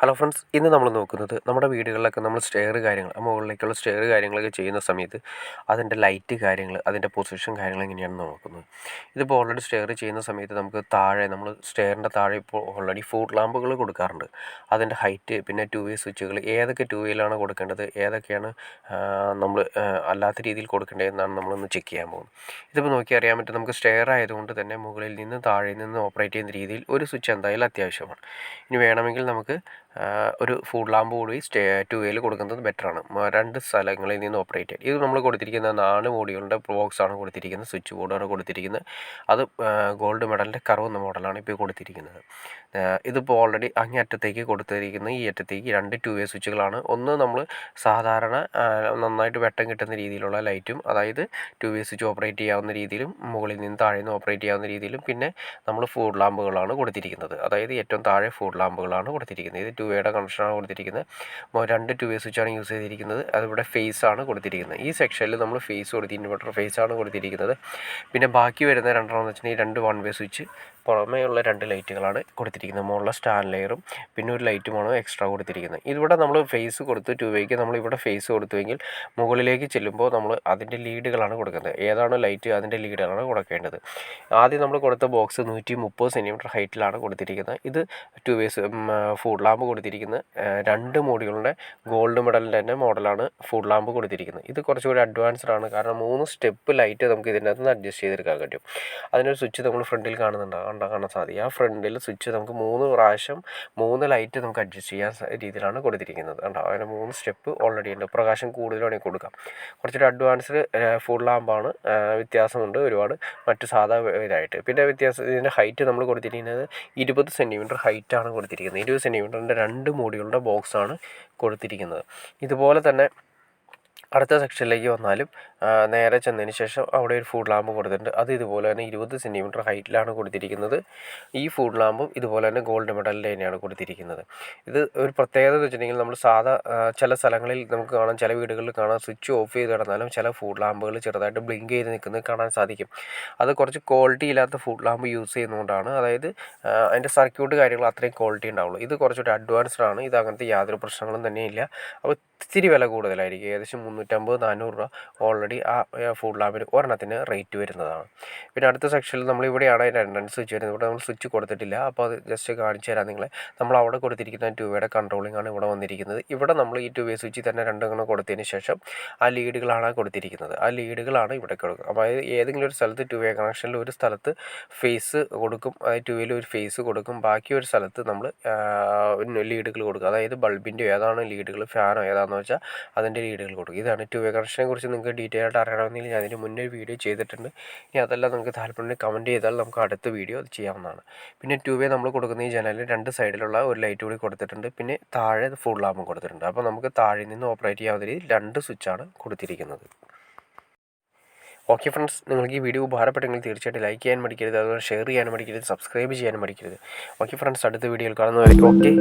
Hello friends, ഇന്ന് നമ്മൾ നോക്കുന്നത് നമ്മുടെ വീടുകളിലൊക്കെ നമ്മൾ സ്റ്റെയർ കാര്യങ്ങൾ മുകളിലേക്കുള്ള സ്റ്റെയർ കാര്യങ്ങളൊക്കെ ചെയ്യുന്ന സമയത്ത് അതിൻ്റെ ലൈറ്റ് കാര്യങ്ങൾ, അതിൻ്റെ പൊസിഷൻ കാര്യങ്ങൾ എങ്ങനെയാണെന്ന് നോക്കുന്നത്. ഇതിപ്പോൾ ഓൾറെഡി സ്റ്റെയർ ചെയ്യുന്ന സമയത്ത് നമുക്ക് താഴെ നമ്മൾ സ്റ്റെയറിൻ്റെ താഴെ ഇപ്പോൾ ഓൾറെഡി ഫുട് ലാമ്പുകൾ കൊടുക്കാറുണ്ട്. അതിൻ്റെ ഹൈറ്റ്, പിന്നെ ടു വേ സ്വിച്ചുകൾ ഏതൊക്കെ ടു വേയിലാണ് കൊടുക്കേണ്ടത്, ഏതൊക്കെയാണ് നമ്മൾ അല്ലാത്ത രീതിയിൽ കൊടുക്കേണ്ടതെന്നാണ് നമ്മളൊന്ന് ചെക്ക് ചെയ്യാൻ പോകുന്നത്. ഇതിപ്പോൾ നോക്കി അറിയാൻ പറ്റും, നമുക്ക് സ്റ്റെയർ ആയതുകൊണ്ട് തന്നെ മുകളിൽ നിന്ന് താഴെ നിന്ന് ഓപ്പറേറ്റ് ചെയ്യുന്ന രീതിയിൽ ഒരു സ്വിച്ച് എന്തായാലും അത്യാവശ്യമാണ്. ഇനി വേണമെങ്കിൽ നമുക്ക് ഒരു ഫുട് ലാമ്പ് കൂടി ടു വേയിൽ കൊടുക്കുന്നത് ബെറ്ററാണ്. രണ്ട് സ്ഥലങ്ങളിൽ നിന്ന് ഓപ്പറേറ്റ് ചെയ്യാൻ. ഇത് നമ്മൾ കൊടുത്തിരിക്കുന്ന 4 മോഡ്യൂളിൻ്റെ ബോക്സാണ് കൊടുത്തിരിക്കുന്നത്, സ്വിച്ച് ബോർഡാണ് കൊടുത്തിരിക്കുന്നത്. അത് ഗോൾഡ് മെഡലിൻ്റെ കർവ് മോഡലാണ് ഇപ്പോൾ കൊടുത്തിരിക്കുന്നത്. ഇതിപ്പോൾ ഓൾറെഡി അങ്ങേ അറ്റത്തേക്ക് കൊടുത്തിരിക്കുന്ന ഈ അറ്റത്തേക്ക് 2 ടു വേ സ്വിച്ചുകളാണ്. ഒന്ന് നമ്മൾ സാധാരണ നന്നായിട്ട് വെട്ടം കിട്ടുന്ന രീതിയിലുള്ള ലൈറ്റും, അതായത് ടു വേ സ്വിച്ച് ഓപ്പറേറ്റ് ചെയ്യാവുന്ന രീതിയിലും മുകളിൽ നിന്ന് താഴെ നിന്ന് ഓപ്പറേറ്റ് ചെയ്യാവുന്ന രീതിയിലും, പിന്നെ നമ്മൾ ഫുട് ലാമ്പുകളാണ് കൊടുത്തിരിക്കുന്നത്. അതായത് ഏറ്റവും താഴെ ഫുട് ലാമ്പുകളാണ് കൊടുത്തിരിക്കുന്നത്. ഇത് ടു വേയുടെ കണക്ഷനാണ് കൊടുത്തിരിക്കുന്നത്. 2 ടു വേ സ്വിച്ചാണ് യൂസ് ചെയ്തിരിക്കുന്നത്. അതിവിടെ ഫേസ് ആണ് കൊടുത്തിരിക്കുന്നത്. ഈ സെക്ഷനിൽ നമ്മൾ ഫേസ് ഇൻവെർട്ടർ ഫേസ് ആണ് കൊടുത്തിരിക്കുന്നത്. പിന്നെ ബാക്കി വരുന്ന രണ്ടെണ്ണം എന്ന് വെച്ചിട്ടുണ്ടെങ്കിൽ 2 വൺ വേ സ്വിച്ച്, പുറമേയുള്ള 2 ലൈറ്റുകളാണ് കൊടുത്തിരിക്കുന്നത്. മുകളിലെ സ്റ്റാൻഡ് ലെയറും പിന്നെ ഒരു ലൈറ്റുമാണ് എക്സ്ട്രാ കൊടുത്തിരിക്കുന്നത്. ഇതിവിടെ നമ്മൾ ഫേസ് കൊടുത്ത് ടു വേക്ക് നമ്മളിവിടെ ഫേസ് കൊടുത്തുവെങ്കിൽ മുകളിലേക്ക് ചെല്ലുമ്പോൾ നമ്മൾ അതിൻ്റെ ലീഡുകളാണ് കൊടുക്കുന്നത്. ഏതാണ് ലൈറ്റ്, അതിൻ്റെ ലീഡുകളാണ് കൊടുക്കേണ്ടത്. ആദ്യം നമ്മൾ കൊടുത്ത ബോക്സ് 130 സെൻറ്റിമീറ്റർ ഹൈറ്റിലാണ് കൊടുത്തിരിക്കുന്നത്. ഇത് ടു വേസ് ഫുട് ലാമ്പ് കൊടുത്തിരിക്കുന്നത് 2 മോഡ്യൂളിൻ്റെ ഗോൾഡ് മെഡലിൻ്റെ തന്നെ മോഡലാണ് ഫുട് ലാമ്പ് കൊടുത്തിരിക്കുന്നത്. ഇത് കുറച്ചുകൂടി അഡ്വാൻസ്ഡ് ആണ്, കാരണം 3 സ്റ്റെപ്പ് ലൈറ്റ് നമുക്ക് ഇതിൻ്റെ അകത്ത് നിന്ന് അഡ്ജസ്റ്റ് ചെയ്തെടുക്കാൻ പറ്റും. അതിനൊരു സ്വിച്ച് നമ്മൾ ഫ്രണ്ടിൽ കാണാൻ സാധിക്കും. ആ ഫ്രണ്ടിൽ സ്വിച്ച് നമുക്ക് 3 പ്രാവശ്യം 3 ലൈറ്റ് നമുക്ക് അഡ്ജസ്റ്റ് ചെയ്യാൻ രീതിയിലാണ് കൊടുത്തിരിക്കുന്നത്. കണ്ടോ, അതിന് 3 സ്റ്റെപ്പ് ഓൾറെഡി ഉണ്ട്. പ്രകാശം കൂടുതൽ വേണമെങ്കിൽ കൊടുക്കാം. കുറച്ചൊരു അഡ്വാൻസ്ഡ് ഫുട് ലാമ്പാണ്. വ്യത്യാസമുണ്ട് ഒരുപാട് മറ്റു സാധാ ഇതായിട്ട്. പിന്നെ ഇതിൻ്റെ ഹൈറ്റ് നമ്മൾ കൊടുത്തിരിക്കുന്നത് 20 സെൻറ്റിമീറ്റർ ഹൈറ്റാണ് കൊടുത്തിരിക്കുന്നത്. 20 സെൻറ്റിമീറ്ററിൻ്റെ 2 മോഡ്യൂളിൻ്റെ ബോക്സാണ് കൊടുത്തിരിക്കുന്നത്. ഇതുപോലെ തന്നെ അടുത്ത സെക്ഷനിലേക്ക് വന്നാലും നേരെ ചെന്നതിന് ശേഷം അവിടെ ഒരു ഫുട് ലാമ്പ് കൊടുത്തിട്ടുണ്ട്. അത് ഇതുപോലെ തന്നെ 20 സെൻറ്റിമീറ്റർ ഹൈറ്റിലാണ് കൊടുത്തിരിക്കുന്നത്. ഈ ഫുട് ലാമ്പും ഇതുപോലെ തന്നെ ഗോൾഡ് മെഡലിൻ്റെ തന്നെയാണ് കൊടുത്തിരിക്കുന്നത്. ഇത് ഒരു പ്രത്യേകത എന്ന് വെച്ചിട്ടുണ്ടെങ്കിൽ, നമ്മൾ സാധാ ചില സ്ഥലങ്ങളിൽ നമുക്ക് കാണാം, ചില വീടുകളിൽ കാണാം, സ്വിച്ച് ഓഫ് ചെയ്ത് കിടന്നാലും ചില ഫുട് ലാമ്പുകൾ ചെറുതായിട്ട് ബ്ലിങ്ക് ചെയ്ത് നിൽക്കുന്നത് കാണാൻ സാധിക്കും. അത് കുറച്ച് ക്വാളിറ്റി ഇല്ലാത്ത ഫുട് ലാമ്പ് യൂസ് ചെയ്യുന്നതുകൊണ്ടാണ്. അതായത് അതിൻ്റെ സർക്യൂട്ട് കാര്യങ്ങൾ അത്രയും ക്വാളിറ്റി ഉണ്ടാവുള്ളൂ. ഇത് കുറച്ചുകൂടി അഡ്വാൻസ്ഡ് ആണ്. ഇത് അങ്ങനത്തെ യാതൊരു പ്രശ്നങ്ങളും തന്നെയില്ല. അപ്പോൾ ഇത്തിരി വില കൂടുതലായിരിക്കും. ഏകദേശം 350-400 രൂപ ഓൾറെഡി ആ ഫുട് ലാമ്പിന് ഒരെണ്ണത്തിന് റേറ്റ് വരുന്നതാണ്. പിന്നെ അടുത്ത സെക്ഷനിൽ നമ്മളിവിടെയാണ് രണ്ട് സ്വിച്ച് വരുന്നത്. ഇവിടെ നമ്മൾ സ്വിച്ച് കൊടുത്തിട്ടില്ല. അപ്പോൾ അത് ജസ്റ്റ് കാണിച്ചു തരാം നിങ്ങളെ. നമ്മൾ അവിടെ കൊടുത്തിരിക്കുന്ന ടു വേയുടെ കൺട്രോളിംഗ് ആണ് ഇവിടെ വന്നിരിക്കുന്നത്. ഇവിടെ നമ്മൾ ഈ ടു വേ സ്വിച്ചിൽ തന്നെ 2 കൊടുത്തതിന് ശേഷം ആ ലീഡുകളാണ് കൊടുത്തിരിക്കുന്നത്. ആ ലീഡുകളാണ് ഇവിടെ കൊടുക്കുക. അപ്പോൾ ഏതെങ്കിലും ഒരു സ്ഥലത്ത് ടു വേ കണക്ഷനിൽ ഒരു സ്ഥലത്ത് ഫേസ് കൊടുക്കും, അതായത് ടു വേയിൽ ഒരു ഫേസ് കൊടുക്കും. ബാക്കി ഒരു സ്ഥലത്ത് നമ്മൾ ലീഡുകൾ കൊടുക്കും. അതായത് ബൾബിൻ്റെ ഏതാണ് ലീഡുകൾ, ഫാനോ ഏതാണെന്ന് വെച്ചാൽ അതിൻ്റെ ലീഡുകൾ കൊടുക്കും. ഇതാണ് ടു വേ കണക്ഷനെ കുറിച്ച് നിങ്ങൾക്ക് ഡീറ്റെയിൽ ആയിട്ട് അറിയണമെങ്കിൽ ഞാൻ അതിന് മുന്നേ വീഡിയോ ചെയ്തിട്ടുണ്ട്. ഇനി അതെല്ലാം നിങ്ങൾക്ക് താല്പര്യം കമൻറ്റ് ചെയ്താൽ നമുക്ക് അടുത്ത വീഡിയോ അത് ചെയ്യാവുന്നതാണ്. പിന്നെ ടു വേ നമ്മൾ കൊടുക്കുന്ന ഈ ജനലിൽ 2 സൈഡിലുള്ള ഒരു ലൈറ്റ് കൂടി കൊടുത്തിട്ടുണ്ട്. പിന്നെ താഴെ ഫുട് ലാമ്പും കൊടുത്തിട്ടുണ്ട്. അപ്പോൾ നമുക്ക് താഴെ നിന്ന് ഓപ്പറേറ്റ് ചെയ്യാവുന്ന രീതിയിൽ 2 സ്വിച്ചാണ് കൊടുത്തിരിക്കുന്നത്. ഓക്കെ ഫ്രണ്ട്സ്, നിങ്ങൾക്ക് ഈ വീഡിയോ ഉപകാരപ്പെട്ടെങ്കിൽ തീർച്ചയായിട്ടും ലൈക്ക് ചെയ്യാൻ മടിക്കരുത്, അതുപോലെ ഷെയർ ചെയ്യാൻ മടിക്കരുത്, സബ്സ്ക്രൈബ് ചെയ്യാൻ മടിക്കരുത്. ഓക്കെ ഫ്രണ്ട്സ്, അടുത്ത വീഡിയോയിൽ കാണുന്നവരേക്കും ഓക്കെ.